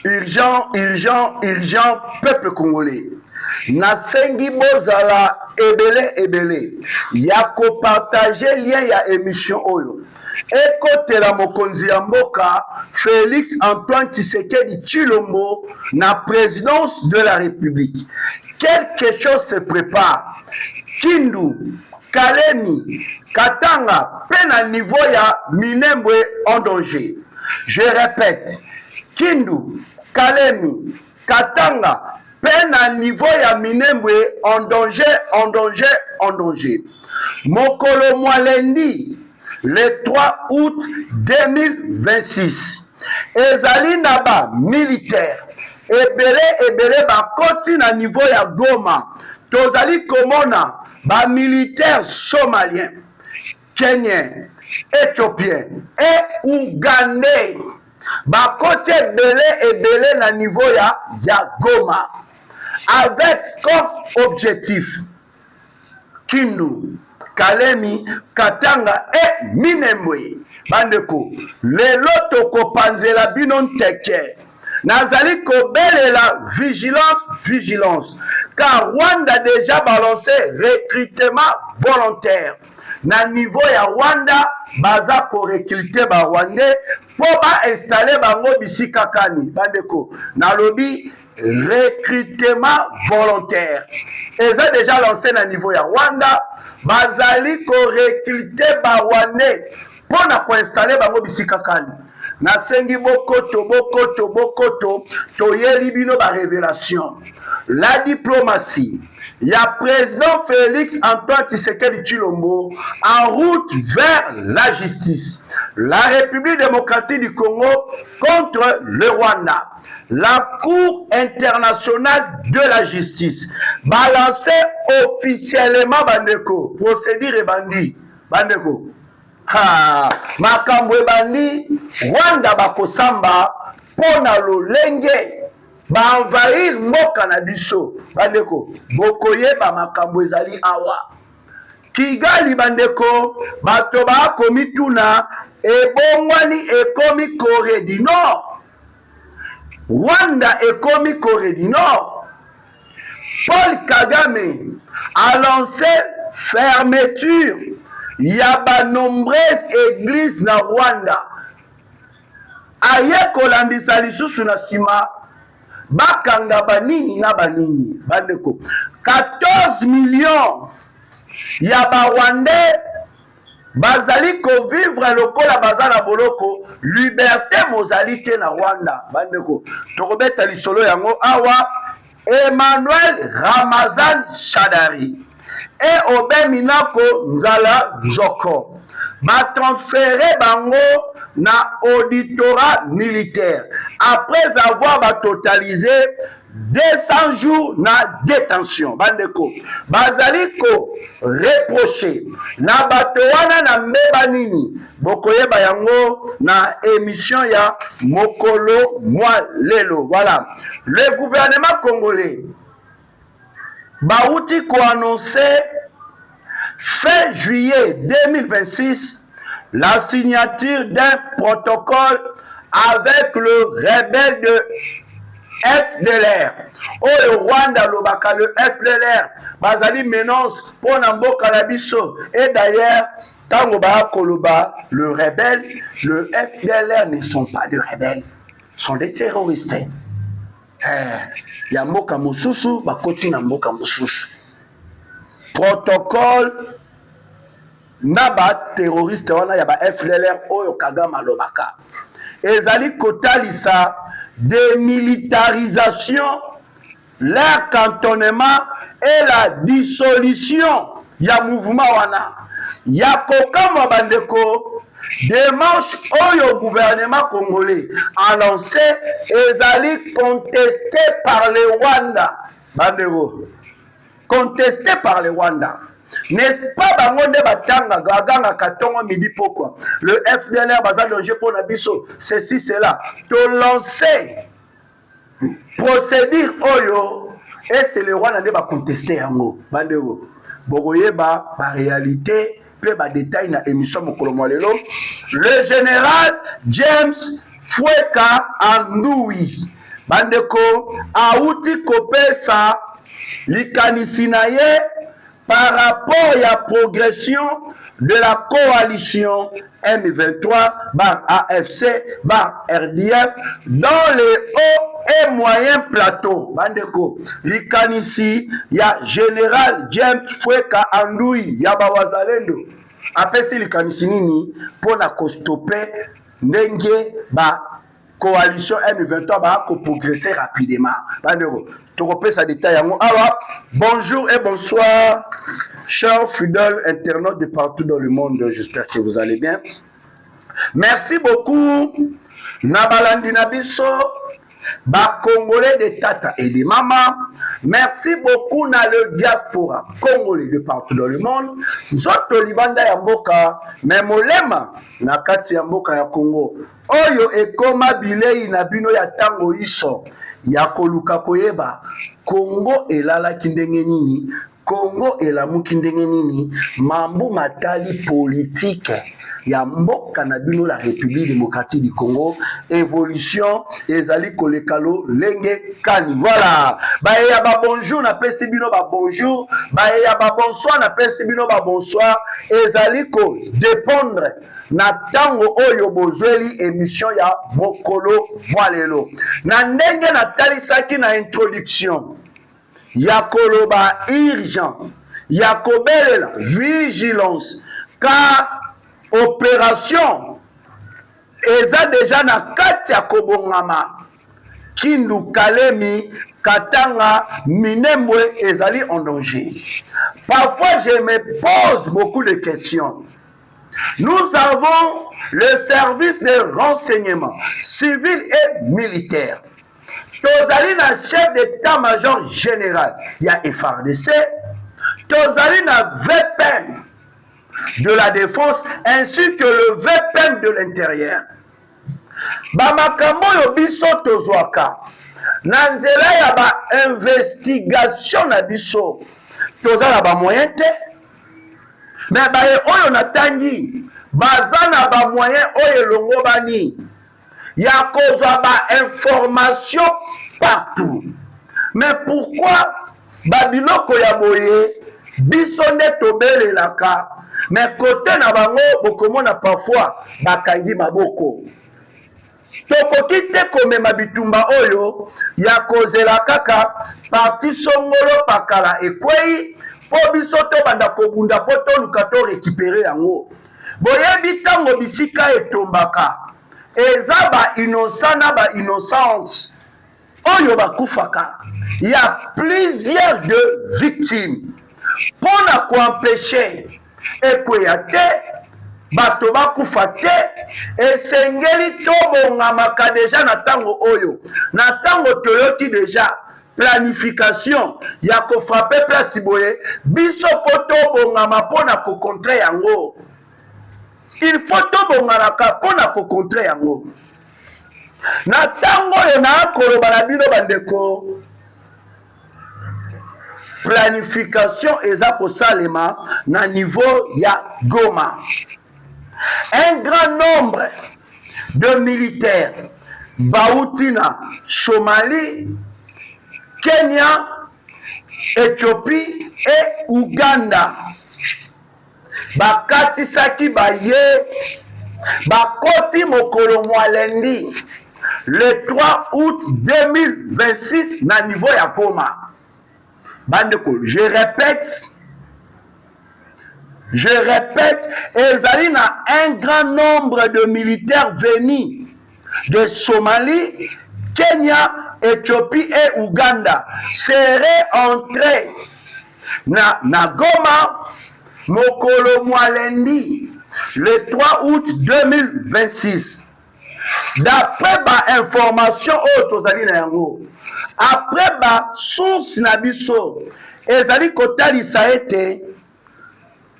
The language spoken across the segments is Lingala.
urgent, urgent, urgent, peuple congolais. Nasengi bozala ebele. Yako partager lien ya émission oyo. Ekotela mokonzi ya mboka Félix Antoine Tshisekedi Tshilombo na présidence de la République. Quelque chose se prépare. Kindu, Kalemi, Katanga, pena niveau ya Minembwe en danger. Je répète, Kindu, Kalemi, Katanga, pena niveau ya Minembwe en danger, en danger, en danger. Mokolo Mwalendi, le 3 août 2026. Ezali naba militaire. Ebele bakoti na niveau ya Goma. Tozali komona ba militaire somalien, kenyen, éthiopien et ougandais. Bakoti ebele na niveau ya Goma. Avec comme objectif Kindu, Kalemi, Katanga et Minembwe. Bandeko, lelo toko panzela binon teke. Nazali kobelela vigilance. Car Rwanda a déjà balancé recrutement volontaire. Na niveau ya Rwanda, baza ko recruter ba Rwandais pour ba installer bango bisika kani. Bandeko, nalobi recrutement volontaire. Ils ont déjà lancé na niveau ya Rwanda, bazali ko recruter ba Rwandais pour na ko installer bango bisika kani. Nasengi bokoto toyeli bino ba révélation. La diplomatie. Il y a président Félix Antoine Tshisekedi Tshilombo en route vers la justice. La République démocratique du Congo contre le Rwanda. La Cour internationale de la justice. Balancé officiellement Bandeko. Procédure et bandit. Bandeko. Makambo ebandi Rwanda bakosamba pona lolenge ba envahir mboka na biso. Bandeko, bokoyeba makambo ezali awa. Kigali bandeko, bato bakomi tuna ebongwani ekomi Corée du Nord. Rwanda ekomi Corée du Nord. Paul Kagame a lancé fermeture. Il y a de nombreuses églises na Rwanda. Aye kolandisa lisusu na sima bakanga banini na banini. Bandeko 14 millions ya ba Rwandais bazali ko vivre lokola bazala boloko liberté mozalité na Rwanda. Bandeko tokobeta lisolo yango awa. Emmanuel Ramazan Shadari et Obe Minako Nzala Zoko va transférer bango na auditorat militaire après avoir totalisé 200 jours na détention. Bandeko bazali ko reproché na bato wana na mbeba nini bokoyeba yango na émission ya Mokolo Mwalelo. Voilà, le gouvernement congolais Baouti ko annoncé fin juillet 2026 la signature d'un protocole avec le rebelle de FDLR. Oh, le Rwanda, le FDLR, bazali menace pour Namboka Nabiso. Et d'ailleurs, Tangoba Koloba, le rebelle, le FDLR ne sont pas des rebelles, sont des terroristes. Ya mboka mususu bakoti na mboka mususu. Protocole na ba terroriste wana ya ba FDLR oyo Kagame alobaka. Ezali kotalisa démilitarisation, leur cantonnement et la dissolution ya mouvement wana. Ya kokama bandeko démarche oyo gouvernement congolais a lancé ezali contesté par le Rwanda. Bandeko, contesté par le Rwanda. N'est-ce pas bango nde batanga gaganga katongo midi pourquoi le FDLR bazal danger pour nabiso ceci cela to lancer procédure oyo et c'est le Rwanda nde ba contester yango. Bandeko bokoyeba ba réalité pe ba détail na émission Mokolo Mwalelo. Le général James Fweka Andoui bandeko auti kopesa likanisi na ye par rapport à la progression de la coalition M23 par AFC par RDF dans les hauts et moyens plateaux. Bandeko, likanisi ya Général James Fweka Andui ya Bawazalendo apesi likanisi nini pona kostope ndenge ba coalition M23 va progresser rapidement. Bandeko, tu repères détail. Alors, bonjour et bonsoir, chers fidèles internautes de partout dans le monde. J'espère que vous allez bien. Merci beaucoup, Nabalandi Nabiso, ba Congolais de Tata et de Mama. Merci beaucoup na le diaspora congolais de partout dans le monde. Zoto libanda ya mboka, memolema na kati ya mboka ya Congo. Oyo ekoma bilei na bino ya tango iso ya koluka koyeba Congo elalaki ndenge nini, Congo elamuki ndenge nini, mambo matali politique ya mboka na bino la République démocratique du Congo, évolution ezali kolekalo lenge kani. Voilà, bae ya ba bonjour na pesi bino ba bonjour, bae ya ba bonsoir na pesi bino ba bonsoir, ezali ko dépendre na tango oyo bozweli émission ya mokolo voilelo. Na ndenge na talisaki na introduction ya koloba urgent, ya kobelela vigilance, car opération eza déjà na kati ya kobongama Kindu Kalemi Katanga Minembwe ezali en danger. Parfois je me pose beaucoup de questions. Nous avons le service de renseignement civil et militaire. Tozali na chef d'état-major général, il y a FARDC, Tozali na VPN de la défense ainsi que le VPN de l'intérieur. Bamakambo yo biso tozwaka na nzela ya ba investigation na biso tozala ba moyen te, mais baye oyo natangi baza na ba moyen oyo longo bani ya kozwa ba information partout. Mais pourquoi babiloko ya boye biso nde tobelelaka, mais côté na bango bokomona parfois bakangi maboko. Tokoki te komema bitumba oyo ya kozela kaka parti songolo pakala ekwei po biso to banda kobunda po toluka to récupérer yango. Boyebi tango bisika etombaka eza ba innocent na ba innocence oyo bakufaka. Il y a plusieurs de victimes. Pour na koempêcher ekweya te bato bakufa te, esengeli tobongamaka deja na tango oyo, na tango toyoki deja planification ya kofrape place boye, biso fo tobongama pona ko contre yango. Il faut tobonganaka pona ko contre yango. Na tango oyo na koloba na bino bandeko, planification eza kosalema na niveau ya Goma. Un grand nombre de militaires Baoutina, Somalie, Kenya, Éthiopie et Ouganda bakatisaki baye bakoti mokolo mwalendi le 3 août 2026 na niveau ya Goma. Bandeko, je répète, ezali na un grand nombre de militaires venus de Somalie, Kenya, Éthiopie et Ouganda seraient entrés na Goma mokolo mwalendi le 3 août 2026. D'après ba information tozali na yango, après ba source na biso ezali kotalisa ete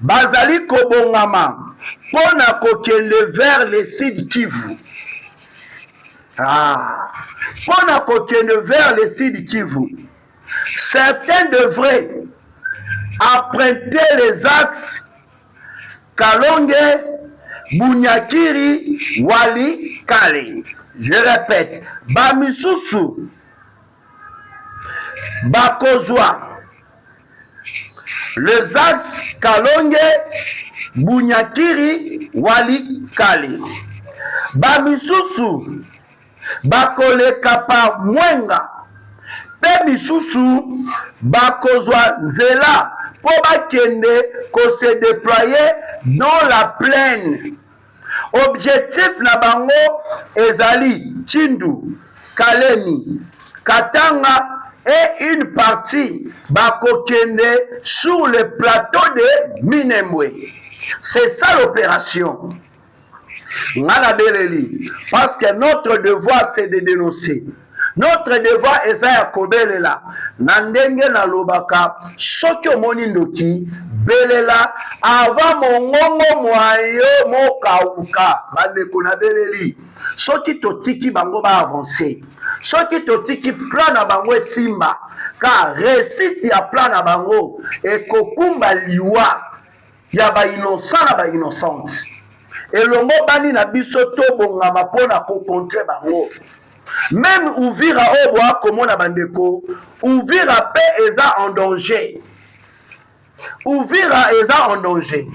bazali kobongama pona kokende vers le sud Kivu. Pona kokende vers le sud Kivu. Certains devraient emprunter les axes Kalonge, Bunyakiri, Wali, Kale. Je répète, Bamisusu bakozwa les axes Kalonge, Bunyakiri, Walikale. Bamisusu bakoleka pa Mwenga, pe misusu bakozwa nzela po bakende ko se déployer dans la plaine. Objectif na bango ezali Chindu, Kalemi, Katanga et une partie bakokende sur le plateau de Minembwe. C'est ça l'opération. Parce que notre devoir c'est de dénoncer. Notre devoir est ya kobelela. Nandenge na lobaka soki omoni ndoki belela avant mongongo mwayo mokauka bandeko na beleli. Soki totiki bango ba avancer. Soki totiki plan na bango esimba car réussite ya plan na bango ekokumba liwa ya ba innocent na ba innocente. Elongo bani na biso tobongama mpona kokontre bango. Même Uvira Oboa komona bandeko, Uvira pe eza en danger. Uvira eza en danger.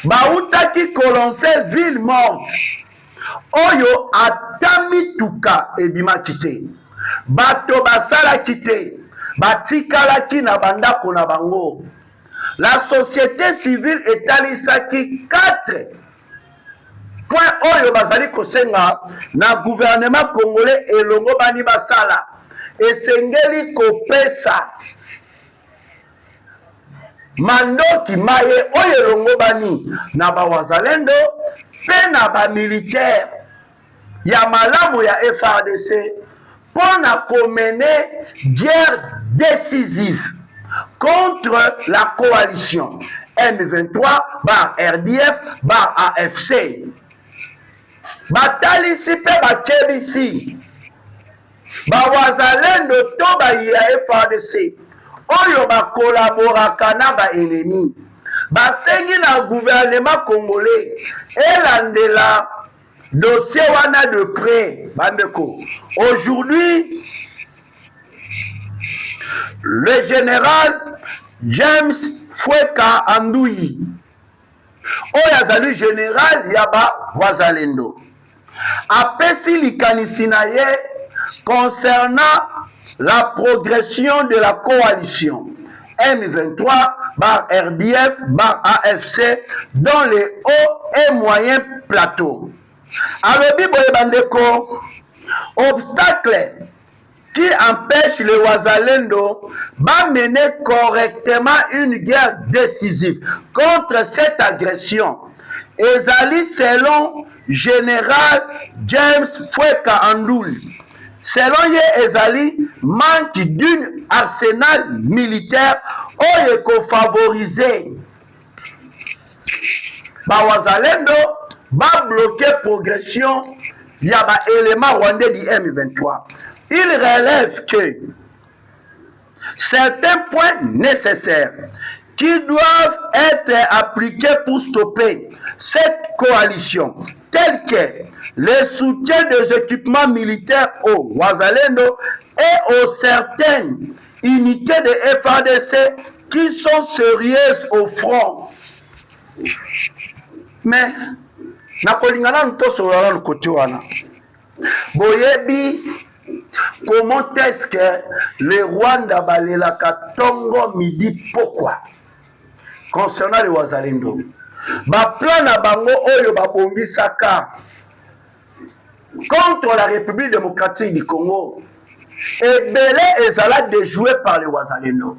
Bautaki kolonse ville morte. Oyo atami tuka ebima kite. Bato basala kite. Batikalaki na bandako na bango. La société civile etalisaki 4 point oyo bazali kosenga na gouvernement congolais elongo bani basala esengeli kopesa mandoki maye oyo elongo bani na bawazalendo pe na bamilitaire ya malamu ya FARDC pona komene guerre décisive contre la coalition M23 par RDF par AFC. Batalisi pe bakebisi bawazalendo to ya FARDC oyo bakolaboraka na ba ennemi basengi na gouvernement congolais elandela dossier wana de près bandeko. Aujourd'hui le général James Fweka Andui oyo azali général ya ba wazalendo apesi likanisi na ye concernant la progression de la coalition M23 par RDF par AFC dans les hauts et moyens plateaux. Alobi boye bandeko, obstacle qui empêche les Wazalendo de mener correctement une guerre décisive contre cette agression. Ezali selon général James Fweka Anduli. Selon ye ezali manque d'un arsenal militaire oyo ko favoriser ba Wazalendo ba bloquer progression ya ba élément rwandais du M23. Il relève que certains points nécessaires qui doivent être appliqués pour stopper cette coalition, tels que le soutien des équipements militaires aux Wazalendo et aux certaines unités de FARDC qui sont sérieuses au front. Mais, nakolingana ntosolala le côté wana. Boyebi, comment est-ce que le Rwanda balelaka tongo midi pourquoi concernant les Wazalendo ba plan na bango oyo babongisaka contre la République démocratique du Congo et belé ezala déjoué par les Wazalendo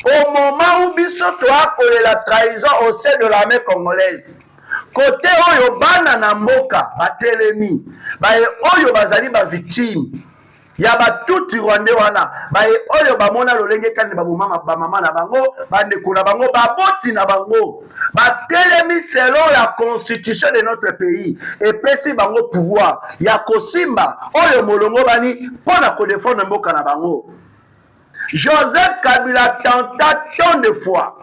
au moment où biso toakole la trahison au sein de l'armée congolaise côté oyo bana na mboka batelemi baye oyo bazali ba victime ya batuti rwandais wana baye oyo bamona lolenge kani bamama na bango bandeko na bango baboti na bango batelemi selon la constitution de notre pays epesi bango pouvoir ya kosimba oyo molongo bani mpona kodefendre mboka na bango. Joseph Kabila tenta tant de fois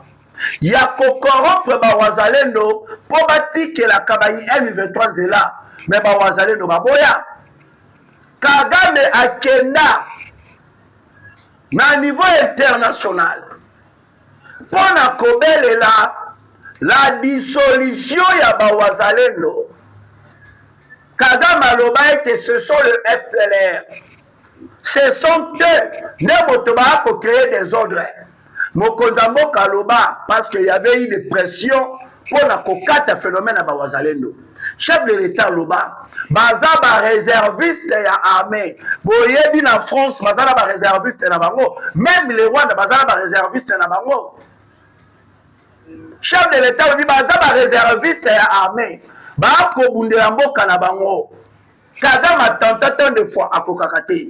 ya kokorompre bawazalendo po batikelaka bayi M23 zela me bawazalendo baboya Kagame akenda na niveau international pour na kobelela la dissolution ya bawazalendo. Kagame aloba ete ce sont le FLR. Ce sont eux, ne motoba ko créer des ordres. Mokonza mboka aloba parce qu'il y avait eu des pressions pour na kokata phénomène à bawazalendo. Chef de l'État aloba baza ba réserviste ya armée. Boyebi na France baza ba réserviste na bango. Même les Rwanda baza ba réserviste na bango. Chef de l'État alobi baza ba réserviste ya armée. Ba ko bundela mboka na bango. Kagame a tenté tant de fois à kokakate.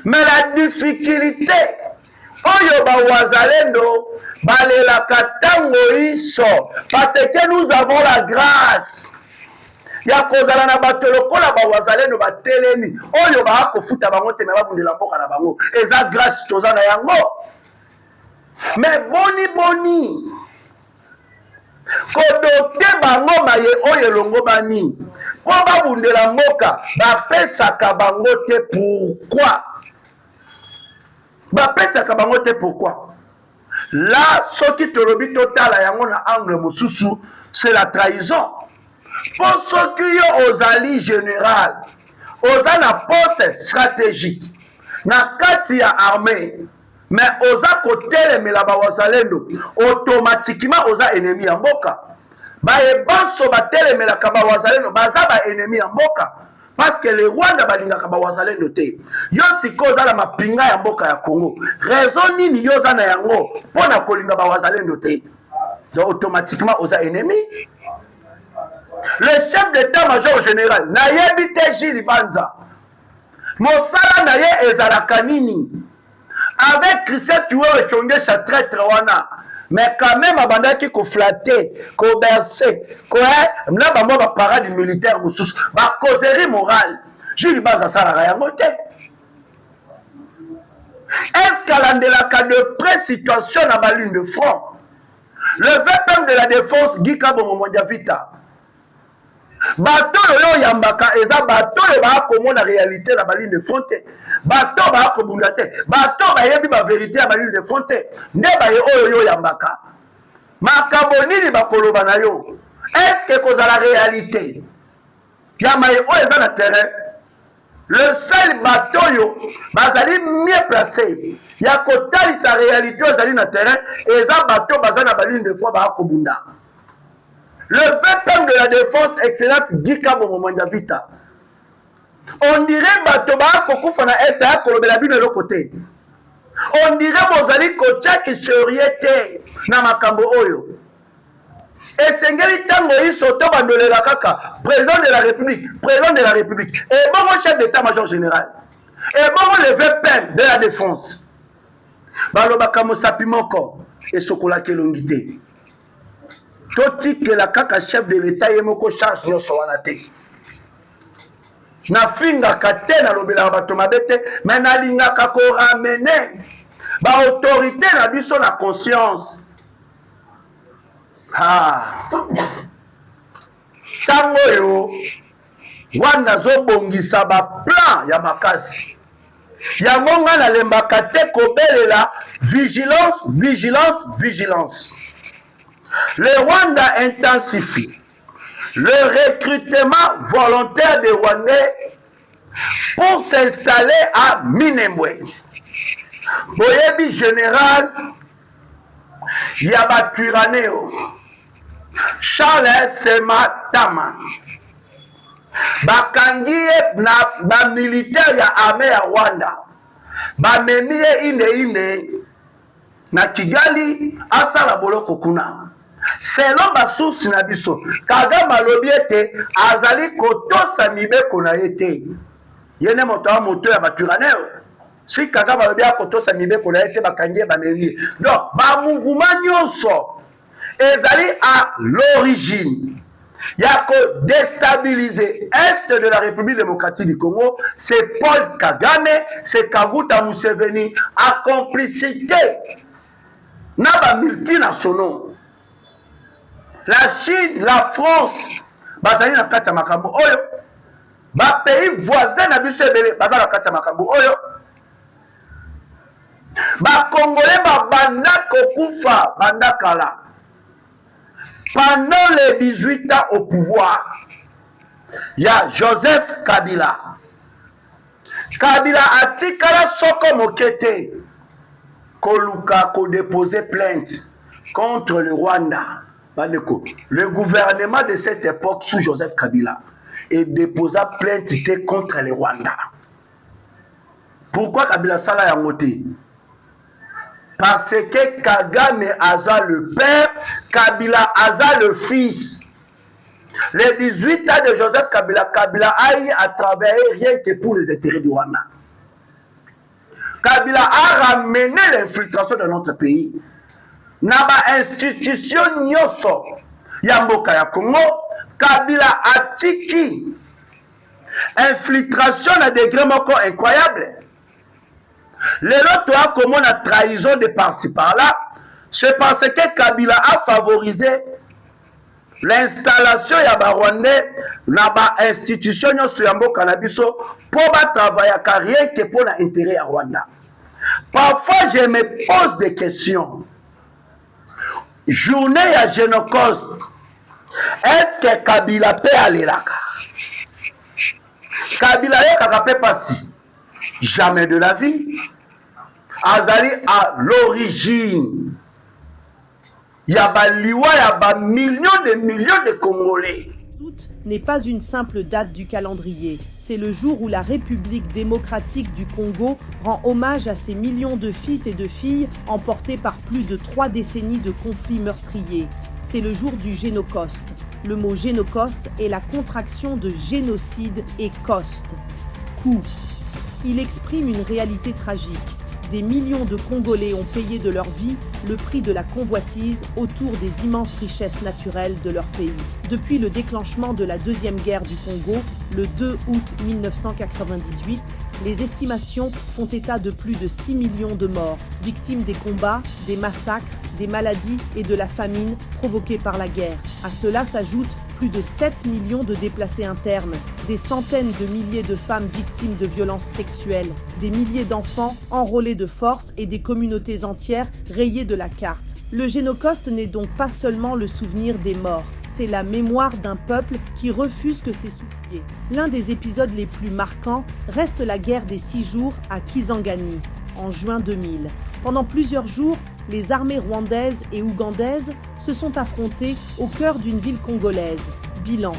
Mais la difficulté, oyo bawazalendo balelaka tango iso, parce que nous avons la grâce ya kozala na bato lokola bawazalendo batelemi oyo bakofuta bango te me babundela mboka na bango eza grâce toza na yango. Mais boni kodote bango maye oyo elongo bani po babundela mboka bapesaka bango te. Pourquoi bapesaka bango te? Pourquoi? Là, ce qui te rebi total à yango na angle mosusu, c'est la trahison. Pour ceux qui ont aux alliés général, aux na poste stratégique, na kati ya armée, mais aux a côté les melabawazalendo, automatiquement aux a ennemi ya mboka. Baye banso batele melaka bawazalendo, baza ba ennemi ya mboka. Parce que les Rwanda balingaka bawazalendo te. Yo siko za la mapinga ya mboka ya Congo. Raison nini yo za na yango pona kolinga bawazalendo te. Donc automatiquement oza ennemi. Le chef d'état-major général na yebi te Jules Banza. Mosala na ye ezalaka nini? Avec Christian Tueur et Chonge Chatrêtre wana. Mais quand même, abandaki ko flatter, ko bercer, ko na ba mo ba parade militaire mususu, ba causerie morale. Jules Banza sala yango te. Escalandela ka de près situation na ba ligne de front. Le VPM de la défense Gika Bongomondia Vita. Bato yo yambaka eza bato yo ba komona réalité na ba ligne de front. Bato ba ko bundate, bato ba yebi ba vérité ya ba ligne de front. Nde ba yo yambaka. Makambo nini ba koloba na yo? Est-ce que cause à la réalité? Yamaye o eza na terrain. Le seul bateau yo bazali mieux placé. Ya kotali sa réalité ozali na terrain eza bato baza na ba ligne de front ba ko bunda. Le VPM de la défense excellente Gika Bongomondia Vita. On dirait Batoba Kokufa na SA kolobela bino de l'autre côté. On dirait Bozali Kocha qui seriete na makambo oyo. Et Sengeli Tango Isoto Bandolela Kaka, président de la République, et bon chef d'état-major général, et bon le VPM de la défense. Balobaka Mosapi Moko et Sokola Kelongite. Toti que la kaka chef de l'État yemoko charge nyoso wana te. Na finga kate na lobela bato mabete, mais na linga kako ramener ba autorité na biso na conscience. Tango yo wana zo bongisa ba plan ya makasi. Yango nga na lembaka te kobelela vigilance. Le Rwanda intensifie le recrutement volontaire des Rwandais pour s'installer à Minembwe. Boyebi général Yabaturaneo Charles Sematama bakangie na ba militaire ya armée ya Rwanda bamemie ine na Kigali asala boloko kuna. Selon ba source na biso Kagame alobi ete azali kotosa mibeko na ete yene moto wa moto ya baturaneo. Si Kagame alobi akotosa mibeko na ete bakangie bamemie. Donc ba mouvement nyonso ezali à l'origine ya ko déstabiliser est de la République démocratique du Congo. C'est Paul Kagame, c'est Kaguta Museveni à complicité na ba multinationaux. La Chine, la France, bazali na kati ya makambo oyo ba pays voisins na biso ebele bazala kati ya makambo oyo. Ba Congolais ba banda kokufa banda kala. Pendant les 18 ans au pouvoir, il y a Joseph Kabila. Kabila a tikala soko mokete koluka ko déposer plainte contre le Rwanda. Le gouvernement de cette époque sous Joseph Kabila et déposa plainte contre le Rwanda. Pourquoi Kabila sala yangote? Parce que Kagame Aza le père, Kabila Aza le fils. Les 18 ans de Joseph Kabila, Kabila a travaillé rien que pour les intérêts du Rwanda. Kabila a ramené l'infiltration de notre pays. Naba institution nyoso Yamboka ya Congo, Kabila a tiki. Infiltration à degré incroyable. Les autres a comme on a trahison de par-ci par-là, c'est parce que Kabila a favorisé l'installation ya ba Rwandais na ba institution nyoso ya mboka na biso pour ba travailler rien que pour l'intérêt à Rwanda. Parfois je me pose des questions. Journée à Génocoste, est-ce que Kabila peut aller là? Kabila peut passer. Jamais de la vie. Azali à l'origine. Il y a millions de Congolais. Août n'est pas une simple date du calendrier. C'est le jour où la République démocratique du Congo rend hommage à ces millions de fils et de filles emportés par plus de 3 décennies de conflits meurtriers. C'est le jour du Génocoste. Le mot Génocoste est la contraction de génocide et coste. Coup. Il exprime une réalité tragique. Des millions de Congolais ont payé de leur vie le prix de la convoitise autour des immenses richesses naturelles de leur pays. Depuis le déclenchement de la Deuxième Guerre du Congo, le 2 août 1998, les estimations font état de plus de 6 millions de morts, victimes des combats, des massacres, des maladies et de la famine provoquées par la guerre. À cela s'ajoutent plus de 7 millions de déplacés internes, des centaines de milliers de femmes victimes de violences sexuelles, des milliers d'enfants enrôlés de force et des communautés entières rayées de la carte. Le Génocoste n'est donc pas seulement le souvenir des morts, c'est la mémoire d'un peuple qui refuse que s'essouffler. L'un des épisodes les plus marquants reste la guerre des 6 jours à Kisangani, en juin 2000. Pendant plusieurs jours, les armées rwandaises et ougandaises se sont affrontées au cœur d'une ville congolaise. Bilan: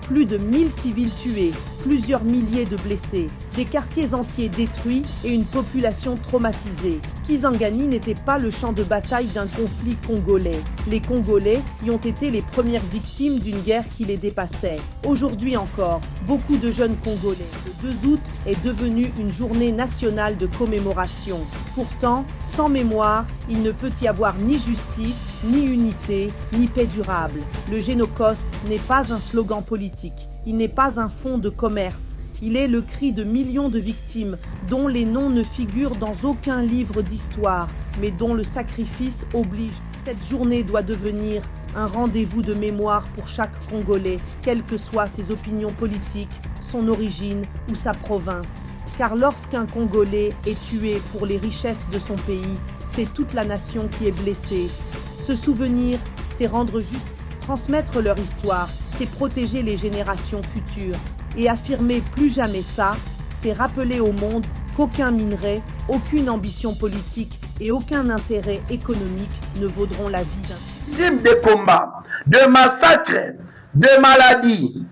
plus de 1000 civils tués, plusieurs milliers de blessés, des quartiers entiers détruits et une population traumatisée. Kisangani n'était pas le champ de bataille d'un conflit congolais. Les Congolais y ont été les premières victimes d'une guerre qui les dépassait. Aujourd'hui encore, beaucoup de jeunes Congolais. Le 2 août est devenu une journée nationale de commémoration. Pourtant, sans mémoire, il ne peut y avoir ni justice, ni unité, ni paix durable. Le Génocoste n'est pas un slogan politique. Il n'est pas un fonds de commerce. Il est le cri de millions de victimes dont les noms ne figurent dans aucun livre d'histoire, mais dont le sacrifice oblige. Cette journée doit devenir un rendez-vous de mémoire pour chaque Congolais, quelles que soient ses opinions politiques, son origine ou sa province. Car lorsqu'un Congolais est tué pour les richesses de son pays, c'est toute la nation qui est blessée. Se souvenir, c'est rendre juste, transmettre leur histoire, c'est protéger les générations futures. Et affirmer plus jamais ça, c'est rappeler au monde qu'aucun minerai, aucune ambition politique et aucun intérêt économique ne vaudront la vie d'un. Victime de combats, de massacres, de maladies.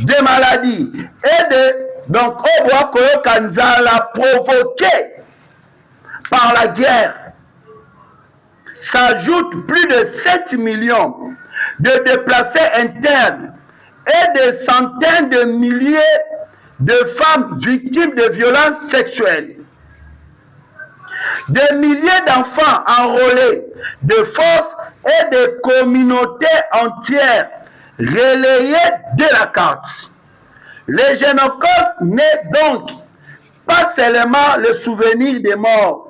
Des maladies et donc on voit que Kanzala provoqué par la guerre s'ajoute plus de 7 millions de déplacés internes et des centaines de milliers de femmes victimes de violences sexuelles. Des milliers d'enfants enrôlés de force et des communautés entières relayées de la carte. Le Génocoste n'est donc pas seulement le souvenir des morts,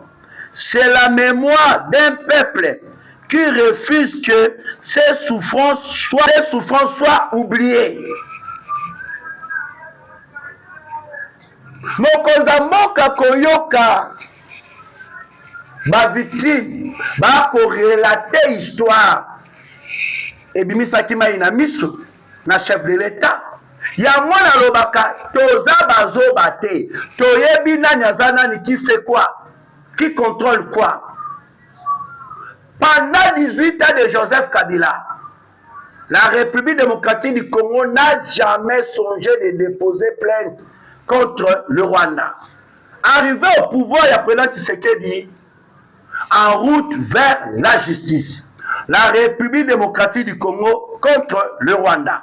c'est la mémoire d'un peuple qui refuse que ces souffrances soient oubliées. Mokonza mboka koyoka ba victime ba ko relater histoire ebimisaki mai na miso na chef de l'État ya mwana lobaka toza bazoba te toyebi nani aza nani qui fait quoi, qui contrôle quoi. Pendant 18 ans de Joseph Kabila, la République démocratique du Congo n'a jamais songé de déposer plainte contre le Rwanda. Arrivé au pouvoir, il y a président Tshisekedi en route vers la justice. La République démocratique du Congo contre le Rwanda.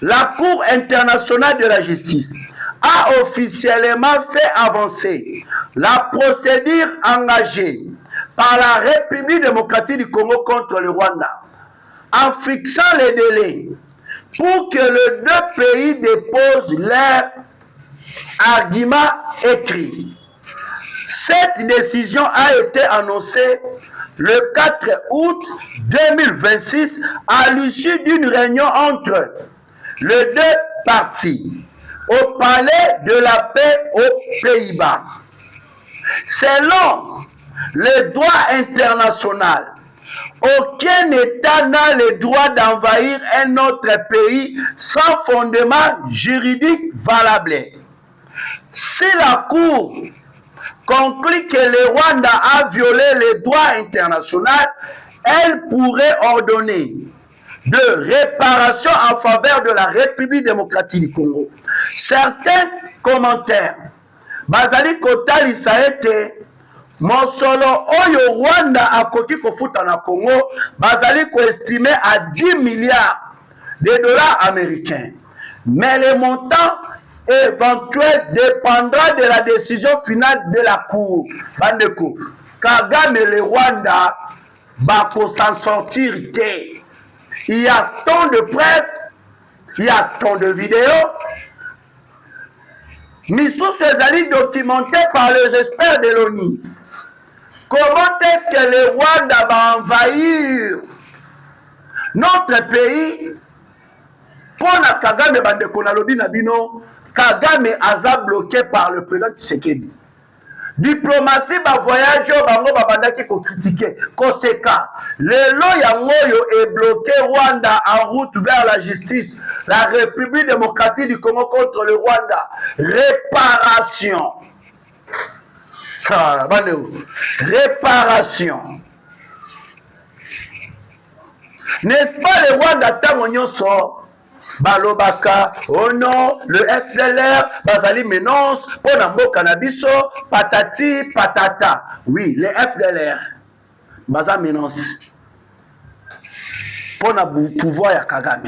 La Cour internationale de la justice a officiellement fait avancer la procédure engagée par la République démocratique du Congo contre le Rwanda en fixant les délais pour que les deux pays déposent leurs arguments écrits. Cette décision a été annoncée le 4 août 2026 à l'issue d'une réunion entre les deux parties au palais de la paix aux Pays-Bas. Selon le droit international, aucun État n'a le droit d'envahir un autre pays sans fondement juridique valable. Si la Cour conclut que le Rwanda a violé le droit international, elle pourrait ordonner de réparation en faveur de la République démocratique du Congo. Certains commentaires, bazali kotali saete mosolo oyo Rwanda akoki kofuta na Congo, bazali ko estimé à 10 milliards de dollars américains. Mais le montant éventuel dépendra de la décision finale de la Cour. Bandeko, Kagame le Rwanda bako s'en sortir que il y a tant de preuves, il y a tant de vidéos. Missous ezali documenté par les experts de l'ONU. Comment est-ce que le Rwanda va envahir notre pays? Pour la Kagame bandeko na lobi na bino, Kagame aza bloqué par le président Tshisekedi. Diplomatie ba voyage bango babandaki ko critiquer conséquent lelo yango est bloqué Rwanda en route vers la justice. La République démocratique du Congo contre le Rwanda. Réparation. Réparation. N'est-ce pas le Rwanda tango nyonso balobaka, oh non, le FDLR, bazali menonce, pour nambo cannabiso, patati, patata. Oui, le FDLR, baza menonce. Pour na pouvoir ya Kagame.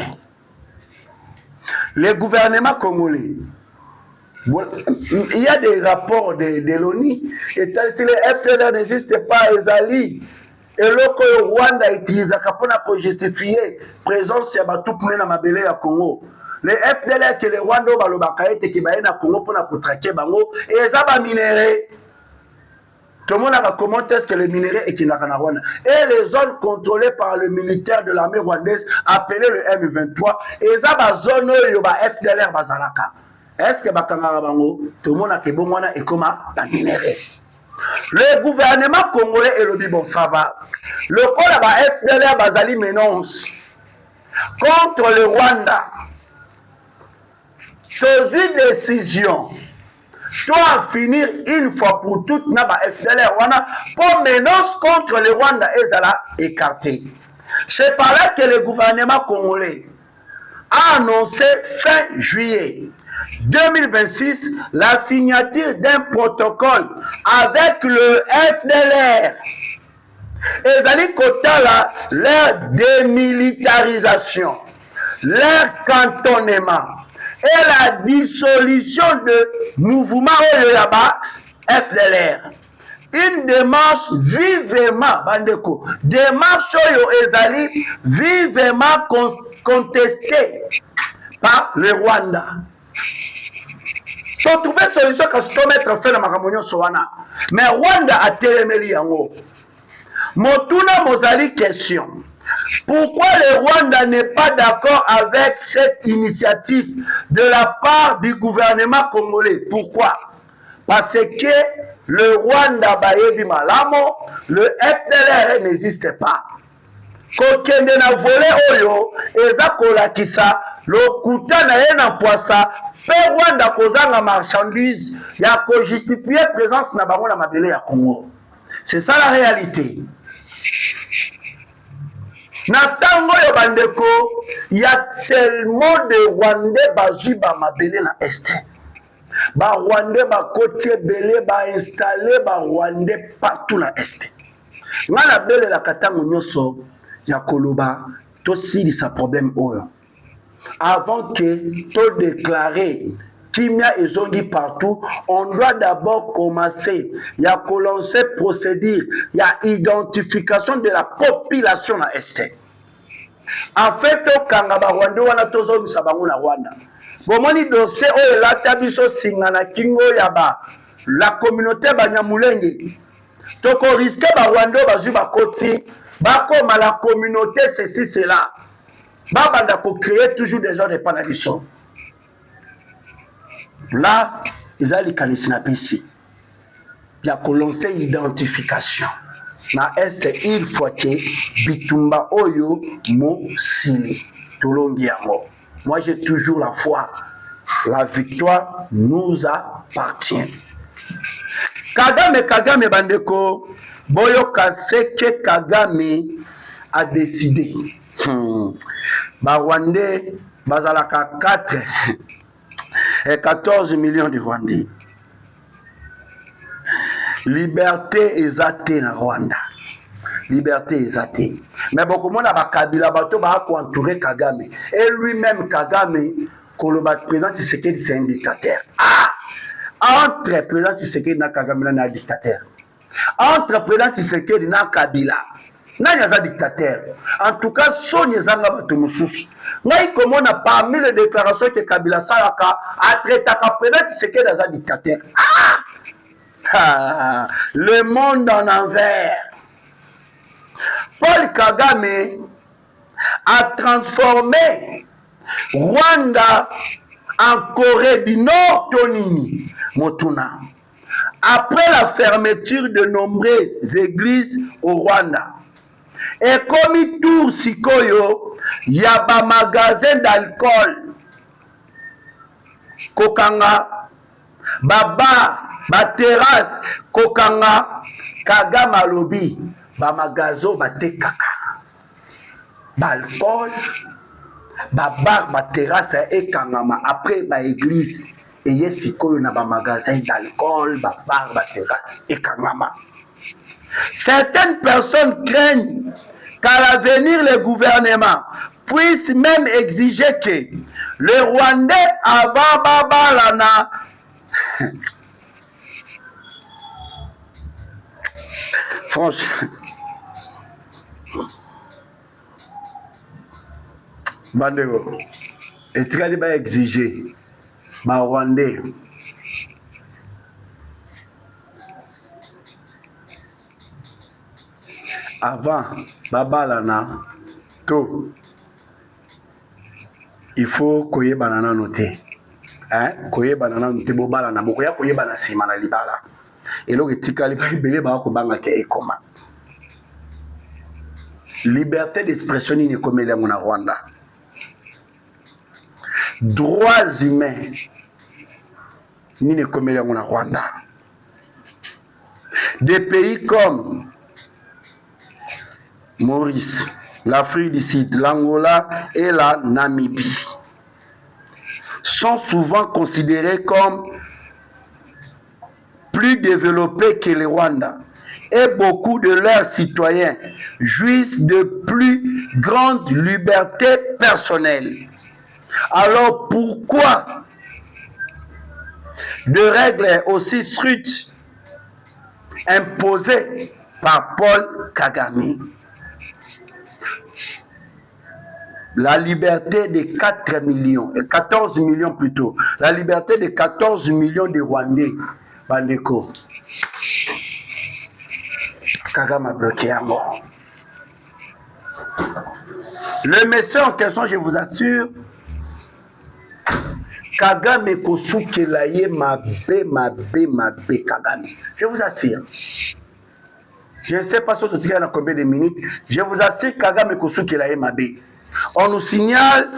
Le gouvernement congolais, il y a des rapports de l'ONU, et si le FDLR n'existe pas, Ezali, et le Rwanda utilise pour justifier la présence de Batoupouné dans Mabele à Congo. Les FDLR que les Rwanda balobakaete qui baye na Congo pour traquer bango et ça va minérer. Tout le monde a commenté ce que le minerai est qui n'a qu'à Rwanda. Et les zones contrôlées par le militaire de l'armée rwandaise appelé le M23 et ça va zone où ba FDLR bazalaka. Est-ce que bakanga bango tout le monde a que bon wana et comment ba minérer. Le gouvernement congolais est le dit bon ça va. Le col à FDLR Bazali Menonce contre le Rwanda. Chose une décision doit finir une fois pour toutes na ba FDLR Rwanda pour Menonce contre le Rwanda et Zala écarté. C'est par là que le gouvernement congolais a annoncé fin juillet 2026 la signature d'un protocole avec le FDLR. Et Zali Kotala, leur démilitarisation, leur cantonnement et la dissolution de mouvements là-bas FDLR. Une démarche vivement, Bandeko, démarche Ezali vivement contestée par le Rwanda. Pour trouver solution quand je mettre fin à ma réunion Sowana. Mais Rwanda a téléméli yango. Motuna Mozali question. Pourquoi le Rwanda n'est pas d'accord avec cette initiative de la part du gouvernement congolais? Pourquoi? Parce que le Rwanda Bayebi Malamo, le FDLR n'existe pas. Kokende na volé oyo, eza kolakisa, lokuta na ye na poisa, fait Rwanda kozanga marchandise, ya ko justifier présence na bango na mabele ya Congo. C'est ça la réalité. Na tango yo bandeko, il y a tellement de Rwandais bazui ba mabele na este. Ba Rwandais ba kotie belé ba installé ba Rwandais partout na este. Nga na bele la katango nyoso ya koloba to silisa problème oyo. Avant que to déclarer Kimia et Zongi partout, on doit d'abord commencer. Il y a lancer procédure, il y a identification de la population à Est. En fait, au Kangaba Rwanda, on a tous les Sabango na Rwanda. Bon, moni dossier oh la tabiso singana kingo yaba la communauté banyamulenge. Toko risque ba Rwanda bazu ba koti, ba comme la communauté ceci cela. Ba banda ko créer toujours des gens de panaliso. Là, ils ont les canissinapi ici. Il y a commencé l'identification. Na est il faut que bitumba oyo mo sili. Tolongi yango. Moi j'ai toujours la foi. La victoire nous appartient. Kagame bandeko, boyo kaseke Kagame a décidé. Ba Rwandais bazalaka 4 et 14 millions de Rwandais. Liberté exatée na Rwanda. Liberté exatée. Mais beaucoup de monde a Kabila bato ba entourer Kagame. Et lui-même Kagame, Koloba président Tshisekedi c'est un dictateur. Entre président Tshisekedi na Kagame na dictateur. Entre président Tshisekedi na Kabila. Nani aza dictateur. En tout cas, Sony zanga bato mususu. Ngai komona parmi les déclarations que Kabila salaka a traité président Tshisekedi aza dictateur. Le monde en envers. Paul Kagame a transformé Rwanda en Corée du Nord, Tonini, Motuna. Après la fermeture de nombreuses églises au Rwanda, et comme il tourne Sikoyo, il y a un magasin d'alcool. Kokanga, Baba, ba terrasse, Kokanga, Kagama Lobi, ba magazo, ba tekaka. Ba alcool, ba bar, ba terrasse, et Kangama. Après, ba église, et y a Sikoyo na ba magasin d'alcool, ba bar, ba terrasse, et Kangama. Certaines personnes craignent qu'à l'avenir, le gouvernement puisse même exiger que le Rwandais avant Babalana franchement Bandego et tu vas exiger ma Rwandais avant Babalana tout il faut koye banana noté koye banana noté bobalana bokoya koye bana sima na libala eloko etikali belé ba ko banga ke ekoma liberté d'expression ni komeli yango na Rwanda droits humains ni komeli yango na Rwanda des pays comme Maurice, l'Afrique du Sud, l'Angola et la Namibie sont souvent considérés comme plus développés que le Rwanda et beaucoup de leurs citoyens jouissent de plus grande liberté personnelle. Alors pourquoi de règles aussi strictes imposées par Paul Kagame? La liberté de 4 millions, 14 millions plutôt, la liberté de 14 millions de Rwandais, Bandeko. Kagame a bloqué à mort. Le monsieur en question, je vous assure, Kagame kosukela ye mabe Kagame. Je vous assure. Je ne sais pas si tu as combien de minutes. Je vous assure Kagame kosukela ye mabe. On nous signale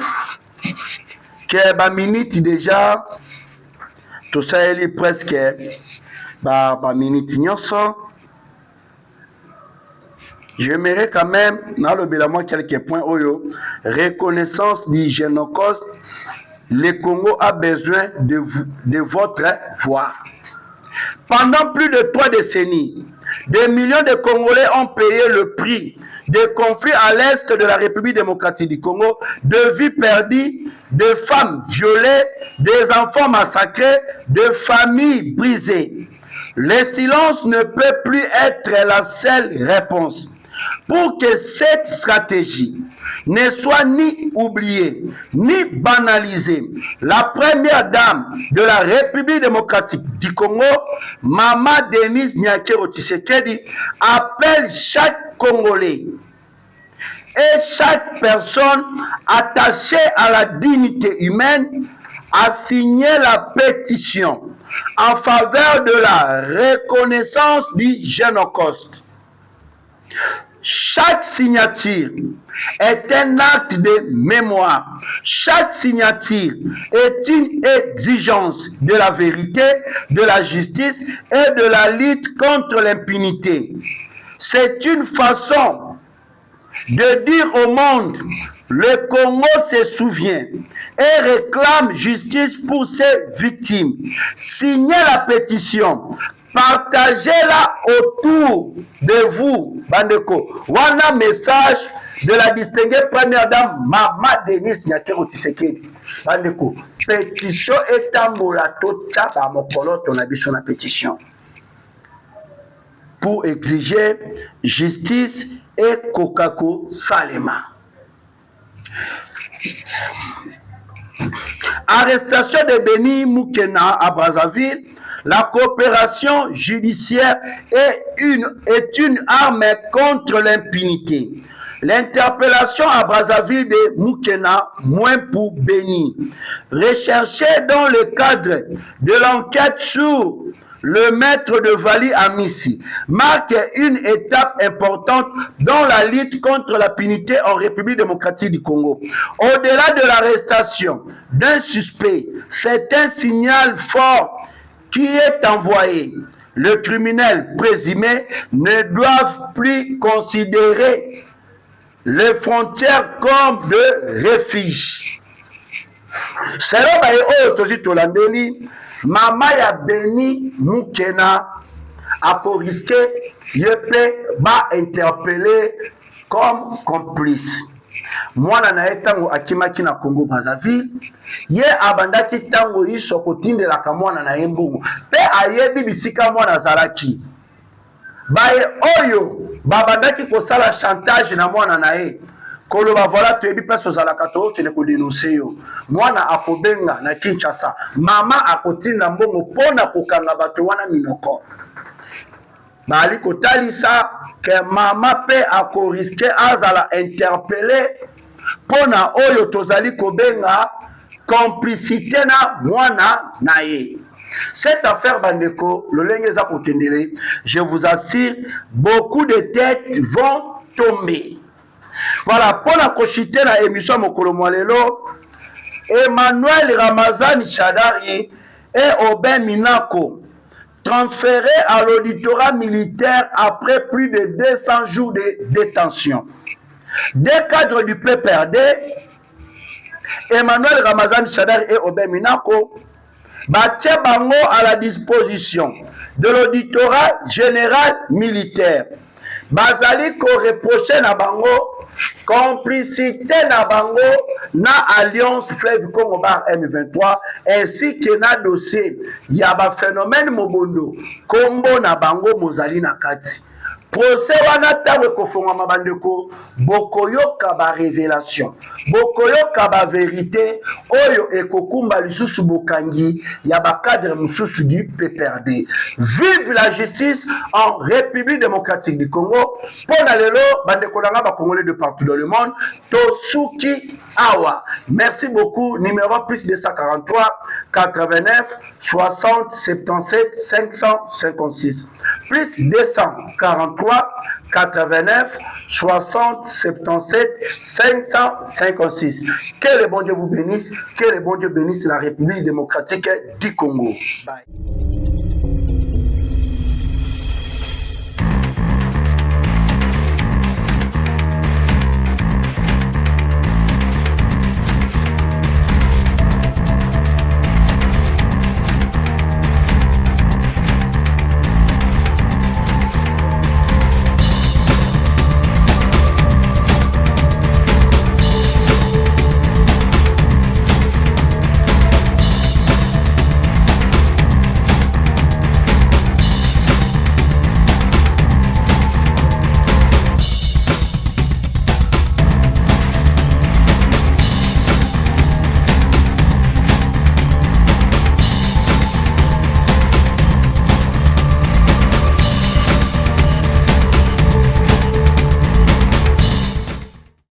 que ba minute déjà tout ça est presque ba minute nyonso. J'aimerais quand même, dans le bilan, quelques points. Reconnaissance du génocide. Le Congo a besoin de votre voix. Pendant plus de 3 décennies, des millions de Congolais ont payé le prix des conflits à l'est de la République démocratique du Congo, de vies perdues, de femmes violées, des enfants massacrés, de familles brisées. Le silence ne peut plus être la seule réponse. Pour que cette stratégie ne soit ni oubliée, ni banalisée, la première dame de la République démocratique du Congo, Maman Denise Nyakero Tshisekedi, appelle chaque Congolais et chaque personne attachée à la dignité humaine à signer la pétition en faveur de la reconnaissance du Génocide. Chaque signature est un acte de mémoire. Chaque signature est une exigence de la vérité, de la justice et de la lutte contre l'impunité. C'est une façon de dire au monde, le Congo se souvient et réclame justice pour ses victimes. Signez la pétition. Partagez-la autour de vous, Bandeko. Voilà message de la distinguée première dame, Maman Denise Nyakero Tshisekedi. Bandeko, pétition est un molato tchaba mokolo ton abisso na pétition. Pour exiger justice et Kokako Salema. Arrestation de Beni Moukena à Brazzaville. La coopération judiciaire est une arme contre l'impunité. L'interpellation à Brazzaville de Moukena, moins pour Beni, recherchée dans le cadre de l'enquête sur le maître de Vali Amissi, marque une étape importante dans la lutte contre l'impunité en République démocratique du Congo. Au-delà de l'arrestation d'un suspect, c'est un signal fort qui est envoyé. Le criminel présumé ne doit plus considérer les frontières comme de refuge. Selon Baye Tolandeli, Maman ya Beni Moukena a risqué ba interpellé comme complice. Mwana na etango akimaki na Congo Brazzaville, ye abandaki tango iso kotindela ka mwana na embungu. Pe ayebi bisika mwana zalaki. Baye oyo babandaki kosala chantage na mwana na ye. Koloba voilà toyebi place ozalaka to tene ko dénoncer yo. Mwana akobenga na Kinshasa. Mama akotinda mbongo pona kokanga bato wana minoko. Bali kotalisa que mama pe akoriske azala interpellé pona oyo tozali kobenga complicité na mwana na ye. Cette affaire bandeko lolenge za kotendele, je vous assure, beaucoup de têtes vont tomber. Voilà, pour la cochiter la émission Mokolo Mwalelo, Emmanuel Ramazani Shadari et Aubin Minako transférés à l'auditorat militaire après plus de 200 jours de détention. Des cadres du PPRD, Emmanuel Ramazani Shadari et Aubin Minako, battent bango à la disposition de l'auditorat général militaire. Bazali ko reproché na bango complicité na bango na alliance Fleuve Congo Bar M23 ainsi que na dossier ya ba phénomène mobondo kombo na bango mozali na kati. procès wana ntango ekofongwama bandeko bokoyoka barévélation bokoyoka bavérité oyo ekokumba lisusu bokangi ya bacadre mosusu du PPRD. Vive la justice en République démocratique du Congo. Pona lelo bandeko nanga bakongolais de partout dans le monde tosuki awa. Merci beaucoup. Numéro plus 243 89 60 77 556 plus 243 89 60 77 556. Que le bon Dieu vous bénisse, que le bon Dieu bénisse la République démocratique du Congo. Bye.